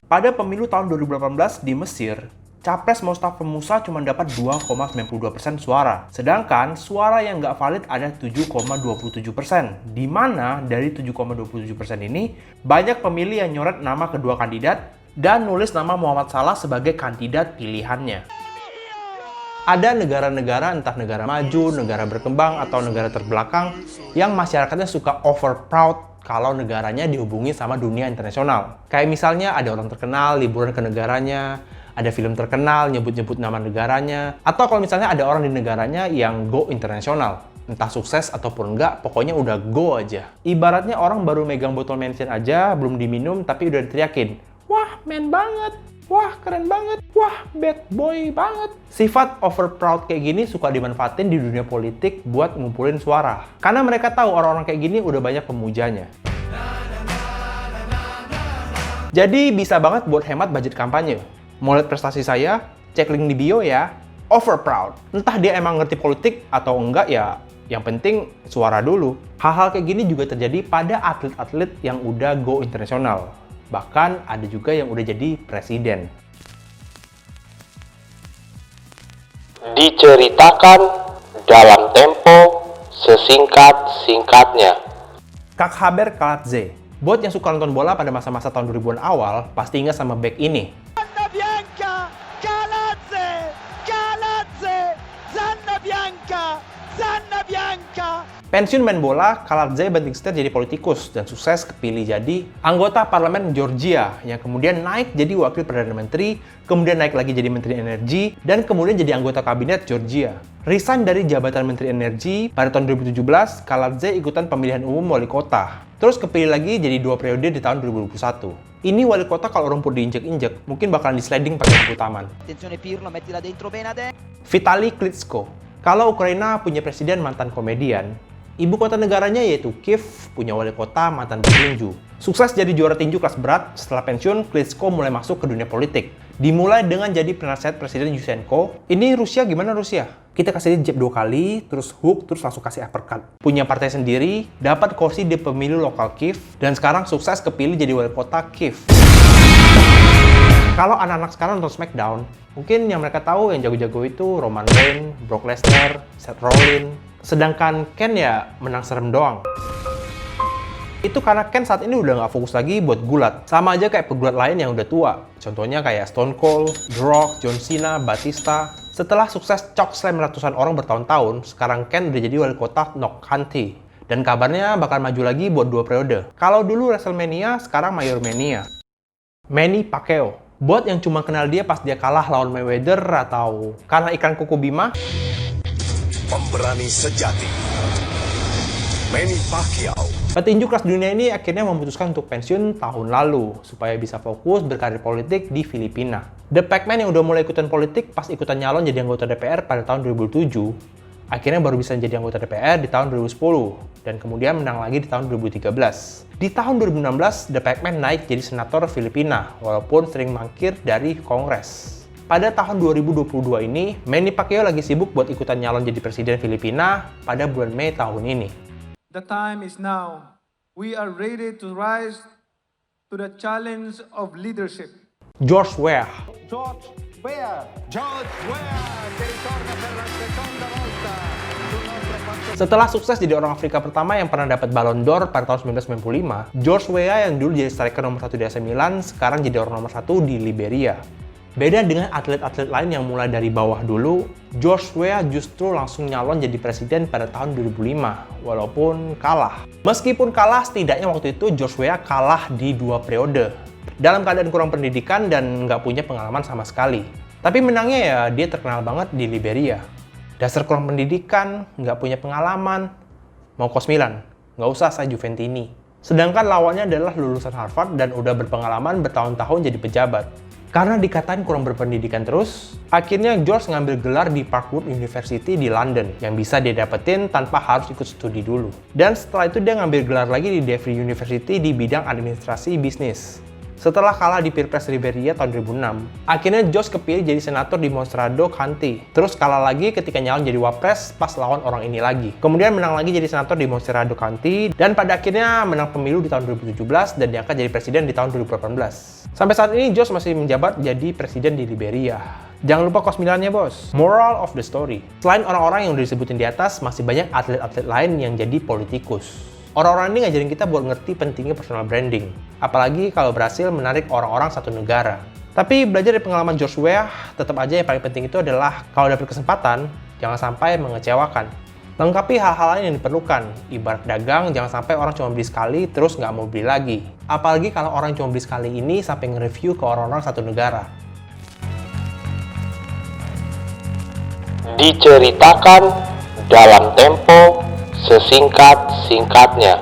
Pada pemilu tahun 2018 di Mesir, Capres Mostafa Musa cuma dapat 2,92% suara. Sedangkan suara yang nggak valid ada 7,27%. Di mana dari 7,27% ini, banyak pemilih yang nyoret nama kedua kandidat dan nulis nama Muhammad Salah sebagai kandidat pilihannya. Ada negara-negara, entah negara maju, negara berkembang, atau negara terbelakang, yang masyarakatnya suka over proud kalau negaranya dihubungi sama dunia internasional. Kayak misalnya ada orang terkenal liburan ke negaranya, ada film terkenal nyebut-nyebut nama negaranya, atau kalau misalnya ada orang di negaranya yang go internasional. Entah sukses ataupun enggak, pokoknya udah go aja. Ibaratnya orang baru megang botol bensin aja, belum diminum, tapi udah diteriakin, "Wah, men banget! Wah, keren banget! Wah, bad boy banget!" Sifat over proud kayak gini suka dimanfaatin di dunia politik buat ngumpulin suara. Karena mereka tahu orang-orang kayak gini udah banyak pemujanya. Jadi bisa banget buat hemat budget kampanye. Mau lihat prestasi saya? Cek link di bio ya. Over proud. Entah dia emang ngerti politik atau enggak ya, yang penting suara dulu. Hal-hal kayak gini juga terjadi pada atlet-atlet yang udah go internasional. Bahkan ada juga yang udah jadi presiden. Diceritakan dalam tempo sesingkat-singkatnya. Kak Haber Kaladze. Buat yang suka nonton bola pada masa-masa tahun 2000-an awal, pasti ingat sama back ini. Zanna Bianca, Kaladze, Kaladze, Zanna Bianca, Zanna Bianca. Pensiun main bola, Kaladze banting setir jadi politikus dan sukses kepilih jadi anggota parlemen Georgia yang kemudian naik jadi wakil perdana menteri, kemudian naik lagi jadi menteri energi, dan kemudian jadi anggota kabinet Georgia. Resign dari jabatan menteri energi pada tahun 2017, Kaladze ikutan pemilihan umum wali kota. Terus kepilih lagi jadi 2 periode di tahun 2021. Ini wali kota kalau rumput diinjek-injek, mungkin bakalan disliding pakai lampu taman. Attenzione Pirlo, mettila dentro bene adesso. Vitali Klitschko. Kalau Ukraina punya presiden mantan komedian, ibu kota negaranya yaitu Kiev punya wali kota mantan petinju. Sukses jadi juara tinju kelas berat, setelah pensiun, Klitschko mulai masuk ke dunia politik. Dimulai dengan jadi penasihat Presiden Yushchenko. Ini Rusia gimana Rusia? Kita kasih dia jab 2 kali, terus hook, terus langsung kasih uppercut. Punya partai sendiri, dapat kursi di pemilu lokal Kiev, dan sekarang sukses kepilih jadi wali kota Kiev. Kalau anak-anak sekarang nonton SmackDown, mungkin yang mereka tahu yang jago-jago itu Roman Reigns, Brock Lesnar, Seth Rollins. Sedangkan Ken ya menang serem doang. Itu karena Ken saat ini udah nggak fokus lagi buat gulat. Sama aja kayak pegulat lain yang udah tua. Contohnya kayak Stone Cold, The Rock, John Cena, Batista. Setelah sukses chokeslam ratusan orang bertahun-tahun, sekarang Ken udah jadi wali kota Knock County. Dan kabarnya bakal maju lagi buat 2 periode. Kalau dulu WrestleMania, sekarang Mayormania. Manny Pacquiao. Buat yang cuma kenal dia pas dia kalah lawan Mayweather atau kalah ikan kuku Bima, pemberani sejati, Manny Pacquiao. petinju kelas dunia ini akhirnya memutuskan untuk pensiun tahun lalu supaya bisa fokus berkarir politik di Filipina. The Pac-Man yang udah mulai ikutan politik pas ikutan nyalon jadi anggota DPR pada tahun 2007, akhirnya baru bisa jadi anggota DPR di tahun 2010 dan kemudian menang lagi di tahun 2013. Di tahun 2016, The Pac-Man naik jadi senator Filipina walaupun sering mangkir dari Kongres. Pada tahun 2022 ini, Manny Pacquiao lagi sibuk buat ikutan nyalon jadi presiden Filipina pada bulan Mei tahun ini. The time is now. We are ready to rise to the challenge of leadership. George Weah. George Weah, che ritorna per la seconda volta sul nostro palco. Setelah sukses jadi orang Afrika pertama yang pernah dapat Ballon d'Or pada tahun 1995, George Weah yang dulu jadi striker nomor 1 di AC Milan, sekarang jadi orang nomor 1 di Liberia. Beda dengan atlet-atlet lain yang mulai dari bawah dulu, George Weah justru langsung nyalon jadi presiden pada tahun 2005, walaupun kalah. Meskipun kalah, setidaknya waktu itu George Weah kalah di 2 periode. Dalam keadaan kurang pendidikan dan nggak punya pengalaman sama sekali. Tapi menangnya ya dia terkenal banget di Liberia. Dasar kurang pendidikan, nggak punya pengalaman, mau kos Milan, nggak usah saya Juventini. Sedangkan lawannya adalah lulusan Harvard dan udah berpengalaman bertahun-tahun jadi pejabat. Karena dikatain kurang berpendidikan terus, akhirnya George ngambil gelar di Parkwood University di London yang bisa dia dapetin tanpa harus ikut studi dulu. Dan setelah itu dia ngambil gelar lagi di Devry University di bidang administrasi bisnis. Setelah kalah di Pilpres Liberia tahun 2006, akhirnya Josh kepilih jadi senator di Montserrado County. Terus kalah lagi ketika nyalon jadi wapres pas lawan orang ini lagi. Kemudian menang lagi jadi senator di Montserrado County, dan pada akhirnya menang pemilu di tahun 2017 dan diangkat jadi presiden di tahun 2018. Sampai saat ini Josh masih menjabat jadi presiden di Liberia. Jangan lupa kos Milannya, bos. Moral of the story. Selain orang-orang yang udah disebutin di atas, masih banyak atlet-atlet lain yang jadi politikus. Orang-orang ini ngajarin kita buat ngerti pentingnya personal branding. Apalagi kalau berhasil menarik orang-orang satu negara. Tapi belajar dari pengalaman George Weah, tetap aja yang paling penting itu adalah kalau dapet kesempatan, jangan sampai mengecewakan. Lengkapi hal-hal lain yang diperlukan. Ibarat dagang, jangan sampai orang cuma beli sekali terus nggak mau beli lagi. Apalagi kalau orang cuma beli sekali ini sampai nge-review ke orang-orang satu negara. Diceritakan dalam tempo sesingkat-singkatnya.